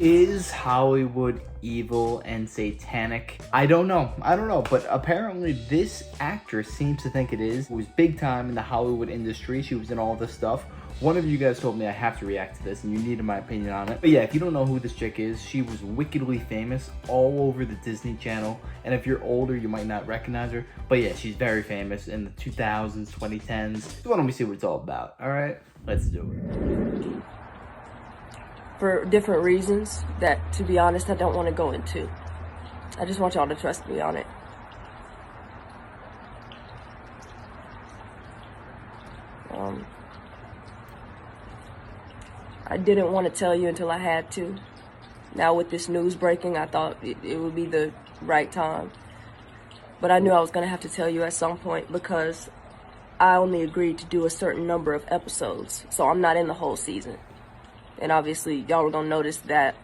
Is Hollywood evil and satanic? I don't know, but apparently this actress seems to think it is. It was big time in the Hollywood industry. She was in all this stuff. One of you guys told me I have to react to this and you needed my opinion on it. But yeah, if you don't know who this chick is, she was wickedly famous all over the Disney Channel. And if you're older, you might not recognize her. But yeah, she's very famous in the 2000s, 2010s. So why don't we see what it's all about, all right? Let's do it. For different reasons that, to be honest, I don't want to go into. I just want y'all to trust me on it. I didn't want to tell you until I had to. Now with this news breaking, I thought it would be the right time. But I knew I was going to have to tell you at some point because I only agreed to do a certain number of episodes. So I'm not in the whole season. And obviously, y'all were going to notice that,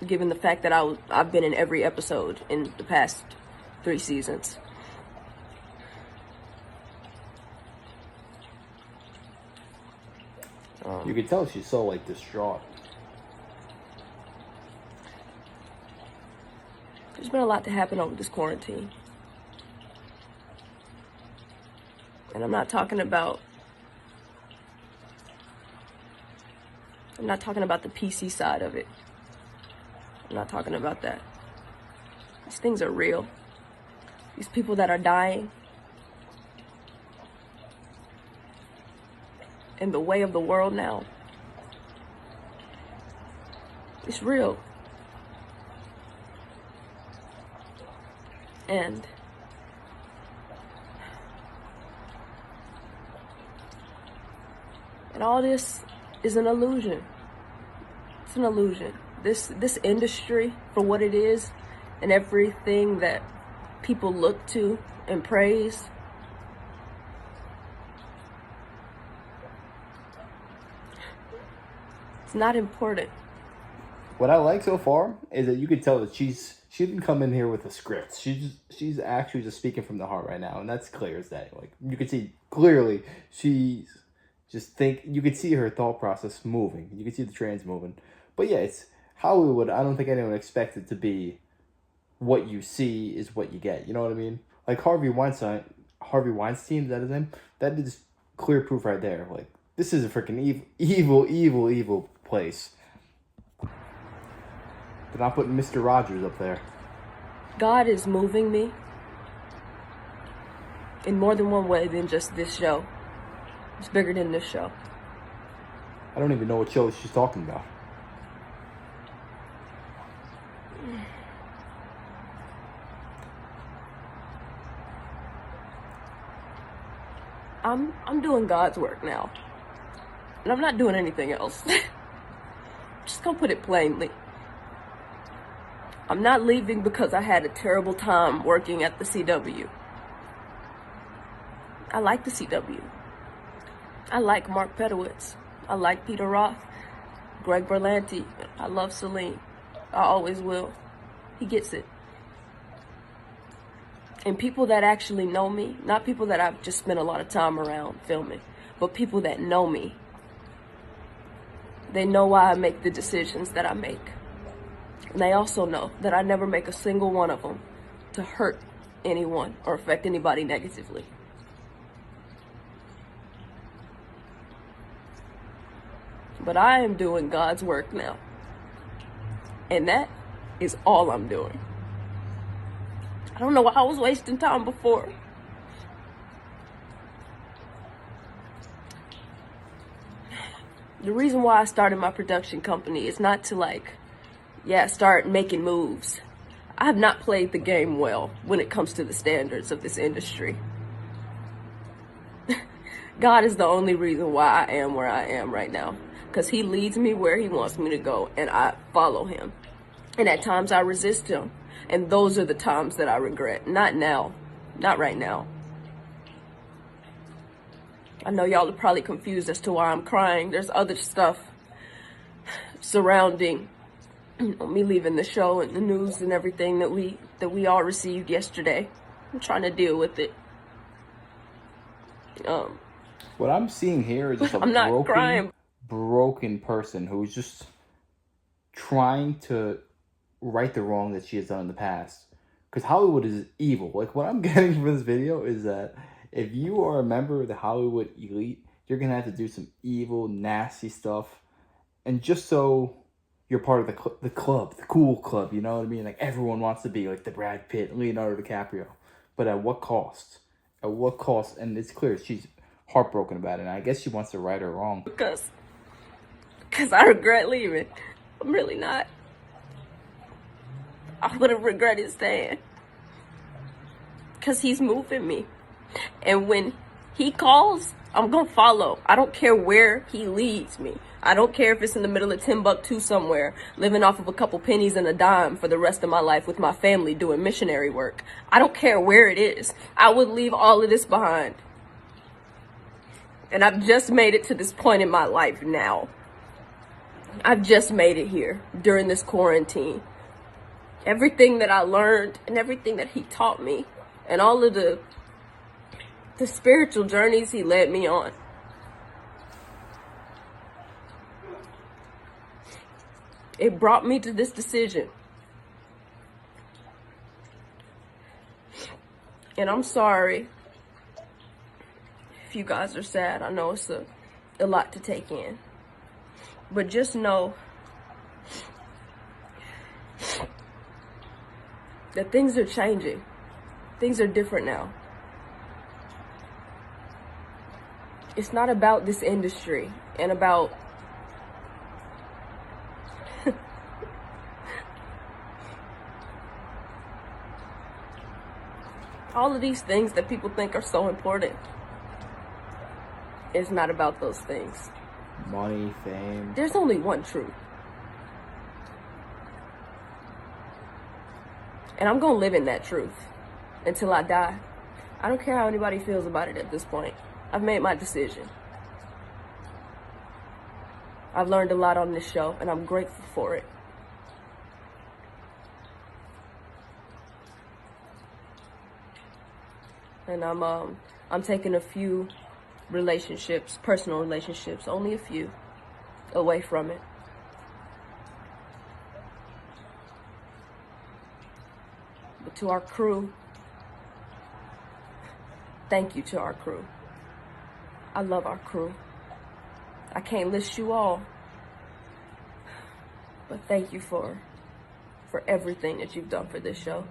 given the fact that I've been in every episode in the past 3 seasons. You can tell she's so, like, distraught. There's been a lot to happen over this quarantine. And I'm not talking about the PC side of it. I'm not talking about that. These things are real. These people that are dying. And the way of the world now. It's real. And all this is an illusion. It's an illusion. This industry, for what it is, and everything that people look to and praise, it's not important. What I like so far is that you could tell that she didn't come in here with a script. She's actually just speaking from the heart right now, and that's clear as day. Like, you can see clearly you could see her thought process moving. You can see the trains moving. But yeah, it's Hollywood. I don't think anyone expected to be what you see is what you get. You know what I mean? Like Harvey Weinstein, is that his name? That is clear proof right there. Like, this is a freaking evil place. They're not putting Mr. Rogers up there. God is moving me in more than one way than just this show. It's bigger than this show. I don't even know what show she's talking about. I'm doing God's work now. And I'm not doing anything else. I'm just gonna put it plainly. I'm not leaving because I had a terrible time working at the CW. I like the CW. I like Mark Pedowitz. I like Peter Roth. Greg Berlanti. I love Celine. I always will. He gets it. And people that actually know me, not people that I've just spent a lot of time around filming, but people that know me, they know why I make the decisions that I make. And they also know that I never make a single one of them to hurt anyone or affect anybody negatively. But I am doing God's work now. And that is all I'm doing. I don't know why I was wasting time before. The reason why I started my production company is not to start making moves. I have not played the game well when it comes to the standards of this industry. God is the only reason why I am where I am right now. Because he leads me where he wants me to go, and I follow him. And at times I resist him. And those are the times that I regret. Not now. Not right now. I know y'all are probably confused as to why I'm crying. There's other stuff surrounding me leaving the show and the news and everything that we all received yesterday. I'm trying to deal with it. What I'm seeing here is just a I'm not crying. broken person who's just trying to right the wrong that she has done in the past. Because Hollywood is evil. Like, what I'm getting from this video is that if you are a member of the Hollywood elite, you're going to have to do some evil, nasty stuff. And just so you're part of the club, the cool club, you know what I mean? Like, everyone wants to be like the Brad Pitt, Leonardo DiCaprio. But at what cost? At what cost? And it's clear she's heartbroken about it. And I guess she wants to right her wrong. Because I regret leaving. I'm really not. I would have regretted staying. Because he's moving me. And when he calls, I'm going to follow. I don't care where he leads me. I don't care if it's in the middle of Timbuktu somewhere, living off of a couple pennies and a dime for the rest of my life with my family doing missionary work. I don't care where it is. I would leave all of this behind. And I've just made it to this point in my life now. I've just made it here during this quarantine. Everything that I learned and everything that he taught me and all of the spiritual journeys he led me on. It brought me to this decision. And I'm sorry if you guys are sad. I know it's a lot to take in. But just know that things are changing. Things are different now. It's not about this industry and about all of these things that people think are so important. It's not about those things. Money, fame. There's only one truth. And I'm going to live in that truth until I die. I don't care how anybody feels about it at this point. I've made my decision. I've learned a lot on this show, and I'm grateful for it. And I'm taking a few relationships, personal relationships, only a few, away from it. But to our crew, thank you to our crew. I love our crew. I can't list you all, but thank you for everything that you've done for this show.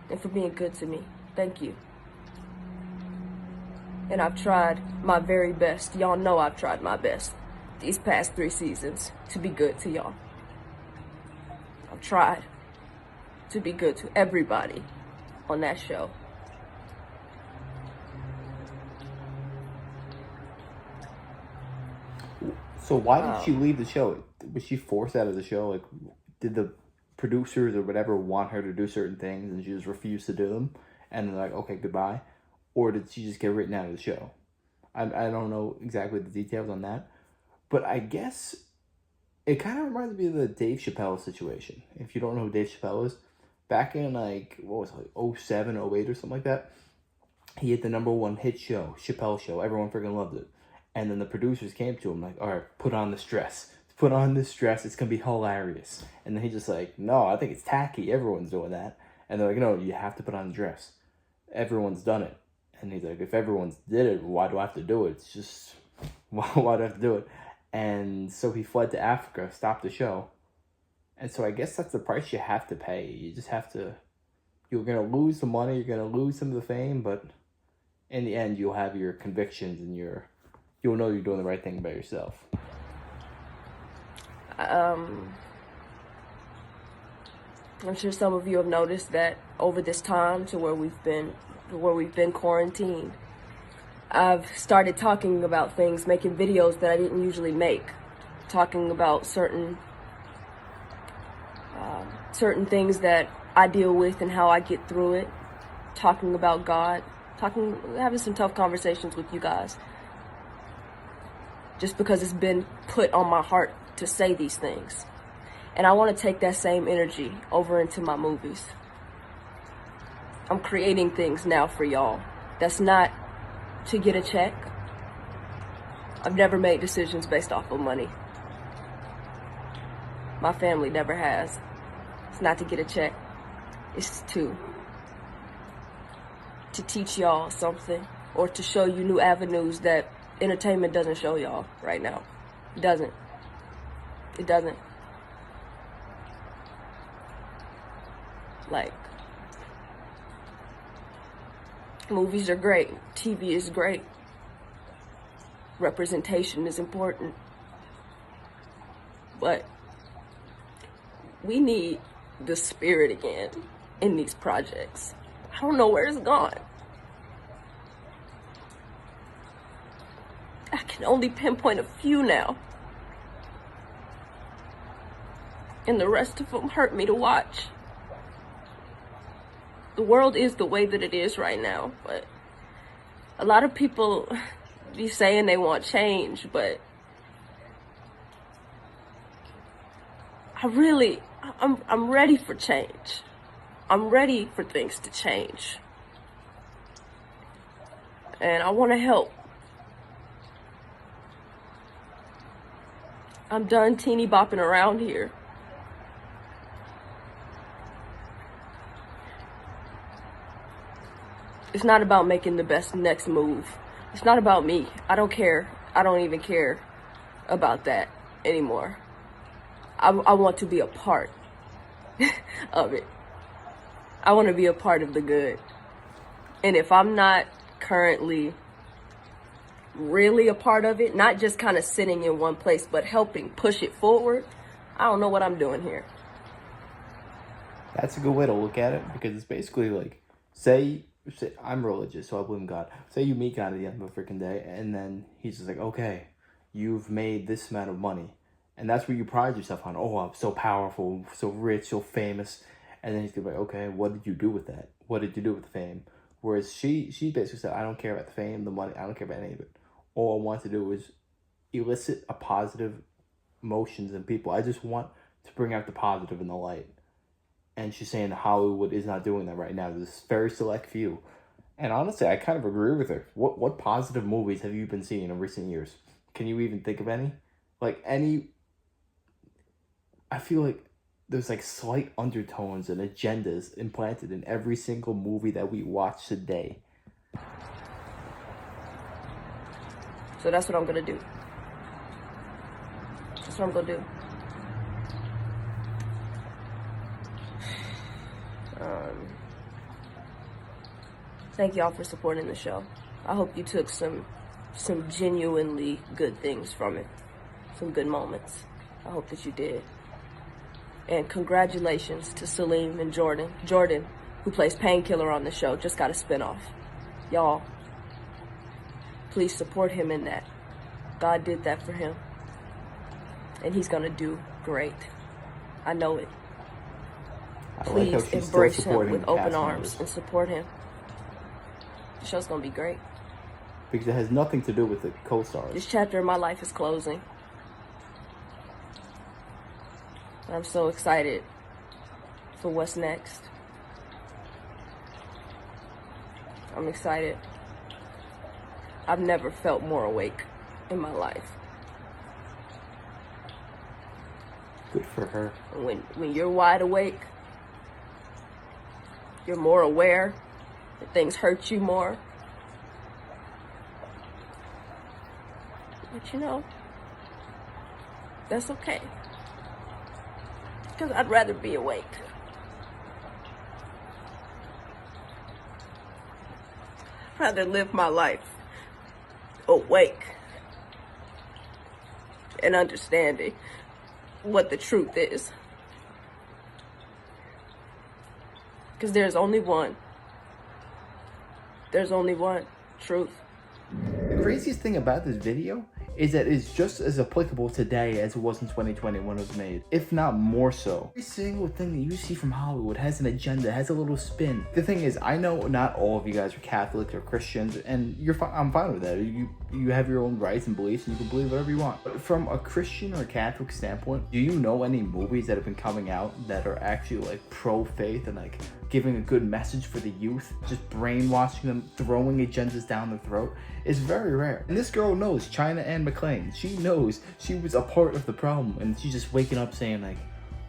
And for being good to me. Thank you. And I've tried my very best. Y'all know I've tried my best these past 3 seasons to be good to y'all. I've tried to be good to everybody on that show. So why did she leave the show? Was she forced out of the show? Like, did the producers or whatever want her to do certain things and she just refused to do them? And they're like, okay, goodbye? Or did she just get written out of the show? I don't know exactly the details on that. But I guess it kind of reminds me of the Dave Chappelle situation. If you don't know who Dave Chappelle is, back in like, what was it, like 07, 08 or something like that, he had the #1 hit show, Chappelle Show. Everyone freaking loved it. And then the producers came to him like, all right, put on this dress. Put on this dress. It's going to be hilarious. And then he's just like, no, I think it's tacky. Everyone's doing that. And they're like, no, you have to put on a dress. Everyone's done it. And he's like, if everyone's did it, why do I have to do it? It's just, why do I have to do it? And so he fled to Africa, stopped the show. And so I guess that's the price you have to pay. You just have to, you're going to lose the money, you're going to lose some of the fame, but in the end, you'll have your convictions and you'll know you're doing the right thing by yourself. I'm sure some of you have noticed that over this time to where we've been quarantined, I've started talking about things, making videos that I didn't usually make, talking about certain things that I deal with and how I get through it, talking about God, having some tough conversations with you guys, just because it's been put on my heart to say these things. And I want to take that same energy over into my movies. I'm creating things now for y'all. That's not to get a check. I've never made decisions based off of money. My family never has. It's not to get a check. It's to teach y'all something, or to show you new avenues that entertainment doesn't show y'all right now. It doesn't. It doesn't. Like, movies are great. TV is great. Representation is important. But we need the spirit again in these projects. I don't know where it's gone. I can only pinpoint a few now. And the rest of them hurt me to watch. The world is the way that it is right now, but a lot of people be saying they want change, but I'm ready for change. I'm ready for things to change. And I want to help. I'm done teeny bopping around here. It's not about making the best next move. It's not about me. I don't care. I don't even care about that anymore. I want to be a part of it. I want to be a part of the good. And if I'm not currently really a part of it, not just kind of sitting in one place, but helping push it forward, I don't know what I'm doing here. That's a good way to look at it, because it's basically like, say I'm religious, so I believe in God. Say you meet God at the end of a freaking day, and then he's just like, okay, you've made this amount of money. And that's where you pride yourself on. Oh, I'm so powerful, so rich, so famous. And then he's gonna be like, okay, what did you do with that? What did you do with the fame? Whereas she basically said, I don't care about the fame, the money, I don't care about any of it. All I want to do is elicit a positive emotions in people. I just want to bring out the positive in the light. And she's saying Hollywood is not doing that right now. There's this very select few. And honestly, I kind of agree with her. What positive movies have you been seeing in recent years? Can you even think of any? Like any... I feel like there's like slight undertones and agendas implanted in every single movie that we watch today. So that's what I'm gonna do. That's what I'm gonna do. Thank y'all for supporting the show. I hope you took some genuinely good things from it. Some good moments. I hope that you did. And congratulations to Salim and Jordan. Jordan, who plays Painkiller on the show, just got a spinoff. Y'all, please support him in that. God did that for him. And he's gonna do great. I know it. Please embrace him with open arms and support him. The show's gonna be great. Because it has nothing to do with the co-stars. This chapter of my life is closing. I'm so excited for what's next. I'm excited. I've never felt more awake in my life. Good for her. When you're wide awake, you're more aware that things hurt you more. But you know, that's okay. Because I'd rather be awake. I'd rather live my life awake and understanding what the truth is. Because there's only one. There's only one truth. The craziest thing about this video is that it's just as applicable today as it was in 2020 when it was made, if not more so. Every single thing that you see from Hollywood has an agenda, has a little spin. The thing is, I know not all of you guys are Catholics or Christians, and I'm fine with that. You have your own rights and beliefs, and you can believe whatever you want. But from a Christian or Catholic standpoint, do you know any movies that have been coming out that are actually like pro-faith and like giving a good message for the youth, just brainwashing them, throwing agendas down their throat, is very rare. And this girl knows, China Anne McClain, she knows she was a part of the problem, and she's just waking up saying like,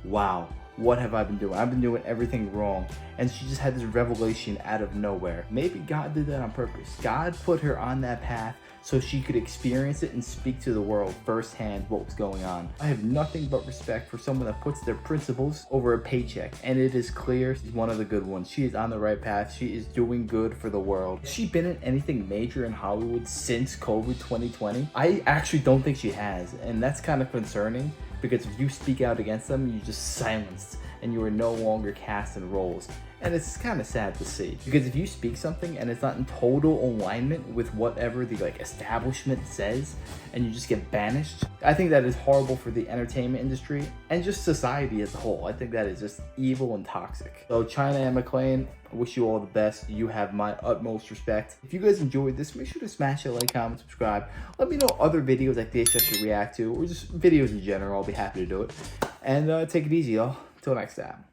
wow, what have I been doing? I've been doing everything wrong. And she just had this revelation out of nowhere. Maybe God did that on purpose. God put her on that path so she could experience it and speak to the world firsthand what was going on. I have nothing but respect for someone that puts their principles over a paycheck, and it is clear she's one of the good ones. She is on the right path. She is doing good for the world. Has she been in anything major in Hollywood since COVID 2020? I actually don't think she has, and that's kind of concerning, because if you speak out against them, you're just silenced and you are no longer cast in roles. And it's kind of sad to see, because if you speak something and it's not in total alignment with whatever the establishment says, and you just get banished, I think that is horrible for the entertainment industry and just society as a whole. I think that is just evil and toxic. So China Anne McClain, I wish you all the best. You have my utmost respect. If you guys enjoyed this, make sure to smash a like, comment, subscribe. Let me know other videos like this I should react to, or just videos in general. I'll be happy to do it. And take it easy, y'all. Till next time.